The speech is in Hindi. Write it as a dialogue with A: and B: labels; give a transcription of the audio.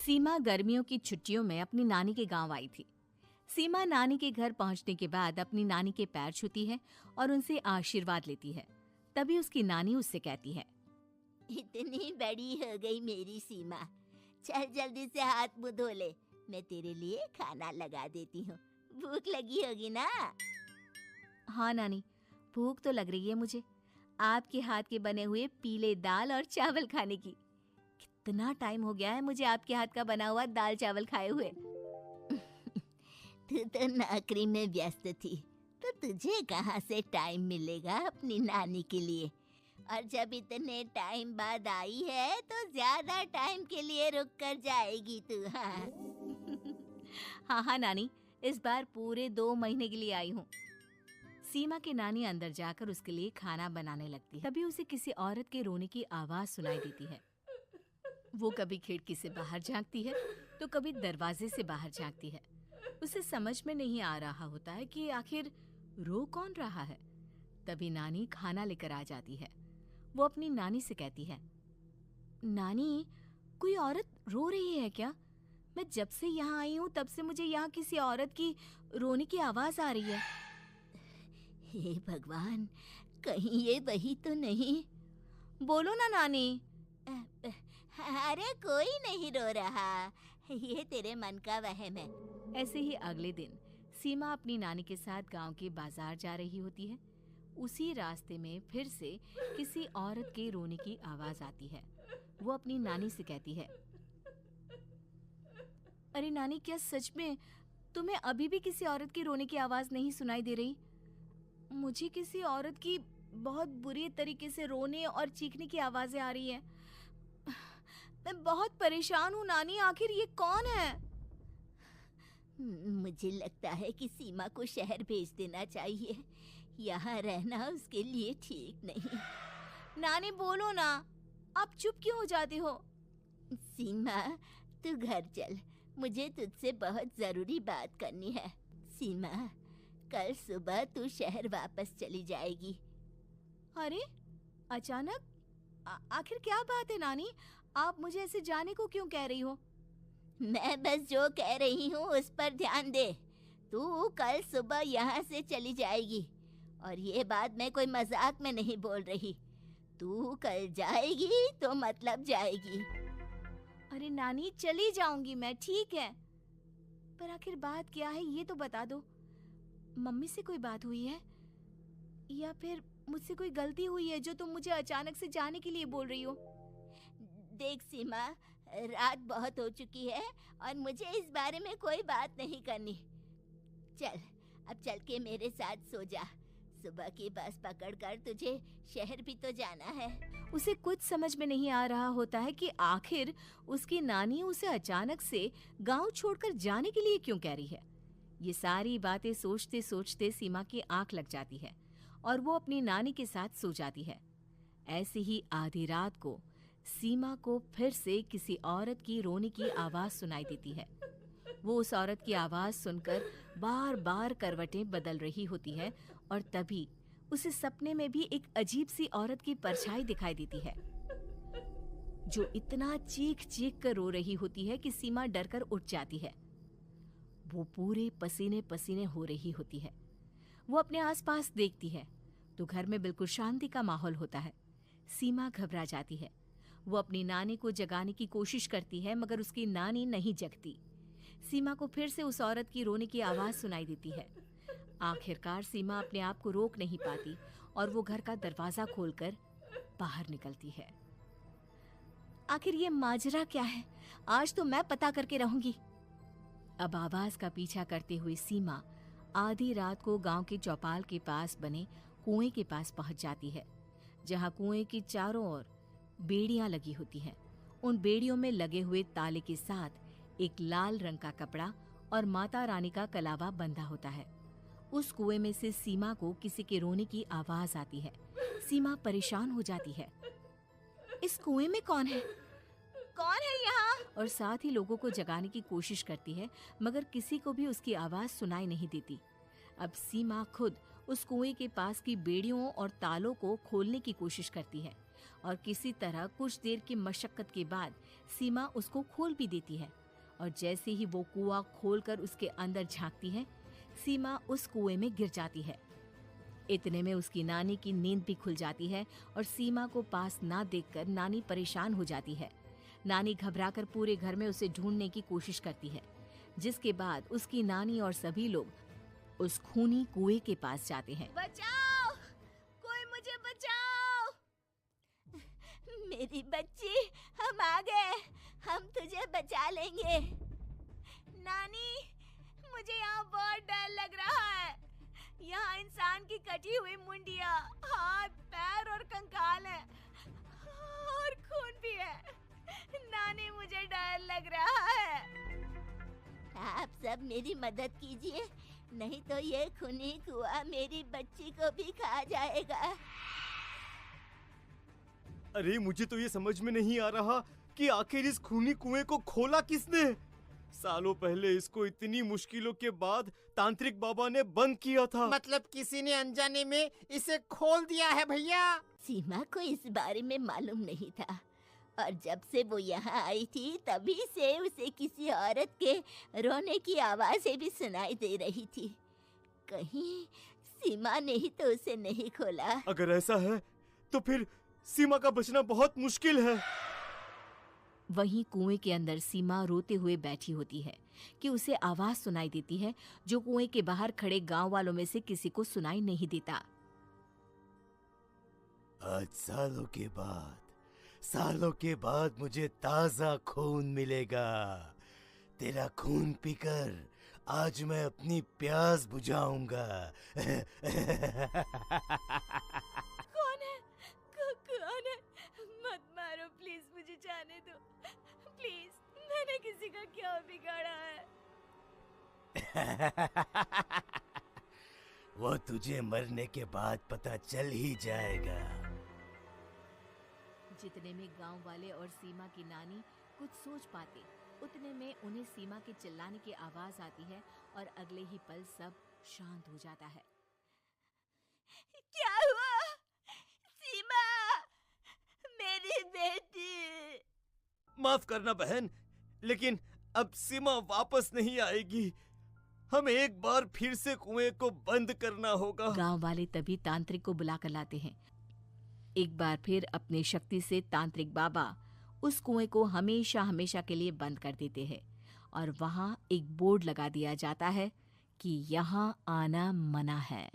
A: सीमा गर्मियों की छुट्टियों में अपनी नानी के गांव आई थी। सीमा नानी के घर पहुंचने के बाद अपनी नानी के पैर छूती है और उनसे आशीर्वाद लेती है। तभी उसकी नानी उससे कहती है,
B: इतनी बड़ी हो गई मेरी सीमा, चल जल्दी से हाथ मुंह धो ले, मैं तेरे लिए खाना लगा देती हूँ। भूख लगी होगी ना?
A: हाँ नानी, भूख तो लग रही है मुझे, आपके हाथ के बने हुए पीले दाल और चावल खाने की। कितना टाइम हो गया है मुझे आपके हाथ का बना हुआ दाल चावल खाए हुए।
B: तू तो नौकरी में व्यस्त थी, तो तुझे कहाँ से टाइम मिलेगा अपनी नानी के लिए। और जब इतने टाइम बाद आई है तो ज्यादा टाइम के लिए रुक कर जाएगी तू।
A: हाँ हाँ नानी, इस बार पूरे 2 महीने के लिए आई हूँ। सीमा की नानी अंदर जाकर उसके लिए खाना बनाने लगती है। तभी उसे किसी औरत के रोने की आवाज सुनाई देती है। वो कभी खिड़की से बाहर झांकती है तो कभी दरवाजे से बाहर झांकती है। उसे समझ में नहीं आ रहा होता है कि आखिर रो कौन रहा है। तभी नानी खाना लेकर आ जाती है। वो अपनी नानी से कहती है, नानी, कोई औरत रो रही है क्या? मैं जब से यहाँ आई हूँ तब से मुझे यहाँ किसी औरत की रोने की आवाज आ रही है।
B: हे भगवान, कहीं ये वही तो नहीं?
A: बोलो ना नानी।
B: अरे कोई नहीं रो रहा, ये तेरे मन का वहम है।
A: ऐसे ही अगले दिन सीमा अपनी नानी के साथ गांव के बाजार जा रही होती है। उसी रास्ते में फिर से किसी औरत के रोने की आवाज आती है। वो अपनी नानी से कहती है, अरे नानी, क्या सच में तुम्हें अभी भी किसी औरत की रोने की आवाज नहीं सुनाई दे रही? मुझे किसी औरत की बहुत बुरी तरीके से रोने और चीखने की आवाजें आ रही है। मैं बहुत परेशान हूँ नानी, आखिर ये कौन है?
B: मुझे लगता है कि सीमा को शहर भेज देना चाहिए, यहाँ रहना उसके लिए ठीक नहीं।
A: नानी बोलो ना, आप चुप क्यों हो जाते हो?
B: सीमा, तू घर चल, मुझे तुझसे बहुत जरूरी बात करनी है। सीमा, कल सुबह तू शहर वापस चली जाएगी।
A: अरे अचानक? आखिर क्या बात है नानी, आप मुझे ऐसे जाने को क्यों कह रही हो?
B: मैं बस जो कह रही हूँ उस पर ध्यान दे। तू कल सुबह यहाँ से चली जाएगी, और ये बात मैं कोई मजाक में नहीं बोल रही। तू कल जाएगी तो मतलब जाएगी।
A: अरे नानी, चली जाऊंगी मैं, ठीक है, पर आखिर बात क्या है ये तो बता दो। मम्मी से कोई बात हुई है या फिर मुझसे कोई गलती हुई है जो तुम मुझे अचानक से जाने के लिए बोल रही हो?
B: देख सीमा, रात बहुत हो चुकी है और मुझे इस बारे में कोई बात नहीं करनी। चल, अब चल के मेरे साथ सो जा। सुबह की बस पकड़कर तुझे शहर भी तो जाना है।
A: उसे कुछ समझ में नहीं आ रहा होता है कि आखिर उसकी नानी उसे अचानक से गांव छोड़कर जाने के लिए क्यों कह रही है। ये सारी बातें सोचते सोचते सीमा की आंख लग जाती है और वो अपनी नानी के साथ सो जाती है। ऐसी ही आधी रात को सीमा को फिर से किसी औरत की रोने की आवाज सुनाई देती है। वो उस औरत की आवाज सुनकर बार बार करवटें बदल रही होती है और तभी उसे सपने में भी एक अजीब सी औरत की परछाई दिखाई देती है, जो इतना चीख चीख कर रो रही होती है कि सीमा डरकर उठ जाती है। वो पूरे पसीने पसीने हो रही होती है। वो अपने आसपास देखती है तो घर में बिल्कुल शांति का माहौल होता है। सीमा घबरा जाती है। वो अपनी नानी को जगाने की कोशिश करती है मगर उसकी नानी नहीं जगती। सीमा को फिर से उस औरत की रोने की आवाज सुनाई देती है। आखिरकार सीमा अपने आप को रोक नहीं पाती और वो घर का दरवाजा खोलकर बाहर निकलती है। आखिर ये माजरा क्या है? आज तो मैं पता करके रहूंगी। अब आवाज का पीछा करते हुए सीमा आधी रात को गांव के चौपाल के पास बने कुएं के पास पहुंच जाती है, जहां कुएं की चारों ओर बेड़ियां लगी होती हैं। उन बेड़ियों में लगे हुए ताले के साथ एक लाल रंग का कपड़ा और माता रानी का कलावा बंधा होता है। उस कुएं में से सीमा को किसी के रोने की आवाज आती है। सीमा परेशान हो जाती है। इस कुएं में कौन है? कौन है यहाँ? और साथ ही लोगों को जगाने की कोशिश करती है मगर किसी को भी उसकी आवाज सुनाई नहीं देती। अब सीमा खुद उस कुएं के पास की बेड़ियों और तालों को खोलने की कोशिश करती है और किसी तरह कुछ देर की मशक्कत के बाद सीमा उसको खोल भी देती है। और जैसे ही वो कुआं खोलकर उसके अंदर झांकती है, सीमा उस कुएं में गिर जाती है। इतने में उसकी नानी की नींद भी खुल जाती है और सीमा को पास ना देखकर नानी परेशान हो जाती है। नानी घबराकर पूरे घर में उसे ढूंढने की कोशिश करती है, जिसके बाद उसकी नानी और सभी लोग उस खूनी कुएं के पास जाते हैं।
B: बचाओ, कोई मुझे बचाओ। मेरी बच्ची, हम आ गए, हम तुझे बचा लेंगे। नानी, मुझे यहाँ बहुत डर लग रहा है। यहाँ इंसान की कटी हुई मुंडिया, हाथ, पैर और कंकाल है और खून भी है। नानी, मुझे डर लग रहा है। आप सब मेरी मदद कीजिए, नहीं तो ये खूनी कुआं मेरी बच्ची को भी खा जाएगा।
C: अरे मुझे तो ये समझ में नहीं आ रहा कि आखिर इस खूनी कुएं को खोला किसने। सालों पहले इसको इतनी मुश्किलों के बाद तांत्रिक बाबा ने बंद किया था।
D: मतलब किसी ने अनजाने में इसे खोल दिया है भैया।
B: सीमा को इस बारे में मालूम नहीं था और जब से वो यहाँ आई थी तभी से उसे किसी औरत के रोने की आवाज़ें भी सुनाई दे रही थी। कहीं सीमा ने ही तो उसे नहीं खोला।
C: अगर ऐसा है तो फिर सीमा का बचना बहुत मुश्किल है।
A: वहीं कुएं के अंदर सीमा रोते हुए बैठी होती है कि उसे आवाज सुनाई देती है, जो कुएं के बाहर खड़े गांव वालों में से किसी को सुनाई नहीं देता।
C: आज सालों के बाद मुझे ताजा खून मिलेगा। तेरा खून पीकर आज मैं अपनी प्यास बुझाऊंगा।
B: कौन है? कौन है? मत मारो प्लीज, मुझे जाने दो प्लीज। मैंने किसी का क्या बिगाड़ा है?
C: वो तुझे मरने के बाद पता चल ही जाएगा।
A: जितने में गांव वाले और सीमा की नानी कुछ सोच पाते, उतने में उन्हें सीमा के चिल्लाने की आवाज आती है और अगले ही पल सब शांत हो जाता है।
B: क्या हुआ? सीमा, मेरी बेटी।
C: माफ करना बहन, लेकिन अब सीमा वापस नहीं आएगी। हमें एक बार फिर से कुएं को बंद करना होगा।
A: गांव वाले तभी तांत्रिक को बुला कर लाते हैं। एक बार फिर अपनी शक्ति से तांत्रिक बाबा उस कुएं को हमेशा हमेशा के लिए बंद कर देते हैं और वहां एक बोर्ड लगा दिया जाता है कि यहाँ आना मना है।